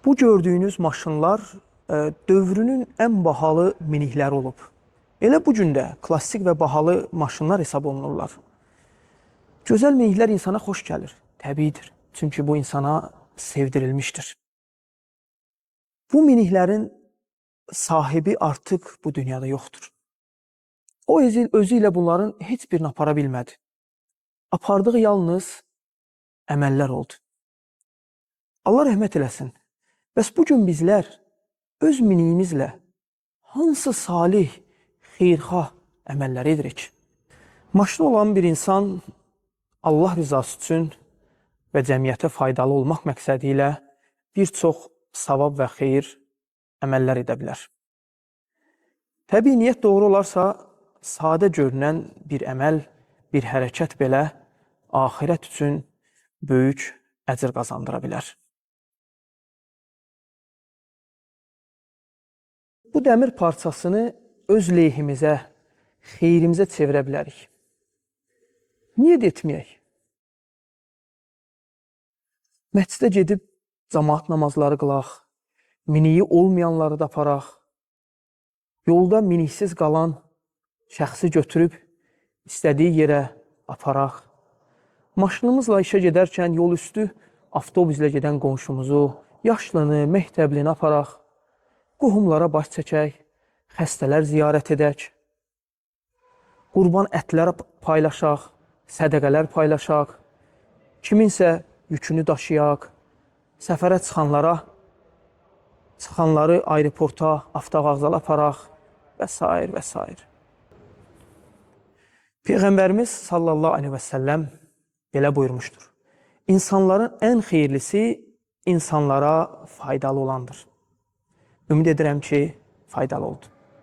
Bu gördüyünüz maşınlar dövrünün ən bahalı minikləri olub. Elə bu gün də klassik və bahalı maşınlar hesab olunurlar. Gözəl miniklər insana xoş gəlir, təbiidir. Çünki bu insana sevdirilmişdir. Bu miniklərin sahibi artıq bu dünyada yoxdur. O özü ilə bunların heç birini apara bilmədi. Apardığı yalnız əməllər oldu. Allah rəhmət eləsin. Bəs bugün bizlər öz miniyimizlə hansı salih, xeyirxah əməlləri edirik? Maşını olan bir insan Allah rızası üçün və cəmiyyətə faydalı olmaq məqsədi ilə bir çox savab və xeyir əməllər edə bilər. Təbii niyyət doğru olarsa, sadə görünən bir əməl, bir hərəkət belə axirət üçün böyük əcr qazandıra bilər. Bu dəmir parçasını öz lehimizə, xeyrimizə çevirə bilərik. Niyə etməyək? Məscidə gedib cəmaət namazları qılaq, miniyi olmayanları da aparaq, yolda miniksiz qalan şəxsi götürüb istədiyi yerə aparaq, maşınımızla işə gedərkən yol üstü avtobusla gedən qonşumuzu, yaşlını, məktəblini aparaq, qohumlara baş çəkək, xəstələr ziyarət edək, qurban ətlər paylaşaq, sədəqələr paylaşaq, kiminsə yükünü daşıyaq, səfərə çıxanları aeroporta, avtovağzala aparaq və s. və s. Peyğəmbərimiz sallallahu aleyhi və səlləm belə buyurmuşdur. İnsanların ən xeyirlisi insanlara faydalı olandır. Ümid edirəm ki, faydalı oldu.